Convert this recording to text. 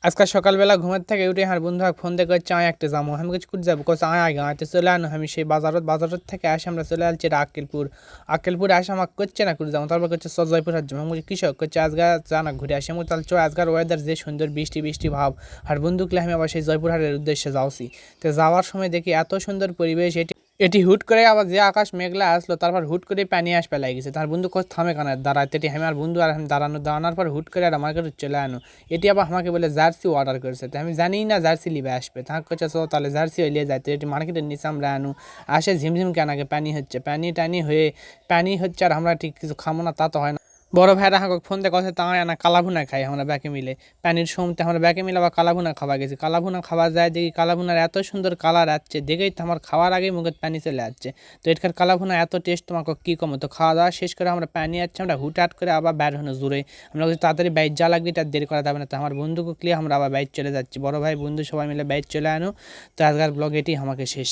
আজকাল সকালবেলা ঘুমের থেকে উঠে আমার বন্ধু ফোন দিয়ে কচ্ছে আয় একটা যাবো, আমি কিছু করে যাবো, কোথাও আয় আগে আয়তে চলে আনো। আমি সেই বাজারত থেকে আসে আমরা চলে আসছি এটা আক্কেলপুরে আসে আমাকে করছে না করে যাবো, তারপর করছে জয়পুর হাট যাবো। আমি বলছি কৃষক করছে আজকে জানা ঘুরে আসি। আমি তাহলে চো আজকার ওয়েদার যে সুন্দর বৃষ্টি বৃষ্টি ভাব, আর বন্ধুকলে আমি আবার সেই জয়পুর হাটের উদ্দেশ্যে যাওছি। তো যাওয়ার সময় দেখি এত সুন্দর পরিবেশ, এটি হুট করে আবার যে আকাশ মেঘলা আসলো, তারপর হুট করে পানি আসবে লাগিয়েছে। তার বন্ধু কোথাও থামে কানে দাঁড়াতে, আমি আর বন্ধু আর আমি দাঁড়ানোর পর হুট করে আর আমার কাছে চলে আনো। এটি আবার আমাকে বলে জার্সি অর্ডার করেছে, তো আমি জানি না জার্সি লিবে আসবে। তাকে করছে চো তাহলে জার্সি হইলে যাইতে, এটি মার্কেটের নিচে আমরা আনো। আসে ঝিমঝিম কেন আগে পানি হচ্ছে, পানি হচ্ছে আর আমরা ঠিক কিছু খামো না তা তো হয় না। বড় ভাইরা আমাকে ফোন দিয়ে কথা তাই না কালাভুনা খাই আমরা ব্যাকে মিলে। পানির সমতে আমরা ব্যাকে মিলে আবার কালাভুনা খাওয়া গেছি। কালাভুনা খাওয়া যায় দেখি কালাভুনার এত সুন্দর কালার আসছে, দেখেই তো আমার খাওয়ার আগেই মুখের পানি চলে যাচ্ছে। তো এটার কালাভুনা এত টেস্ট তোমাকে কী কমো। তো খাওয়া দাওয়া শেষ করে আমরা পানি আসছে, আমরা হুটহাট করে আবার বের হনো জোরে। আমরা তাড়াতাড়ি বাইক যা লাগবে এটা দেরি করা যাবে না। তো আমার বন্ধুকে ক্লিয়ে আমরা আবার বাইক চলে যাচ্ছি, বড় ভাই বন্ধু সবাই মিলে বাইক চলে আনো। তো আজকের ব্লগ এটি আমাকে শেষ।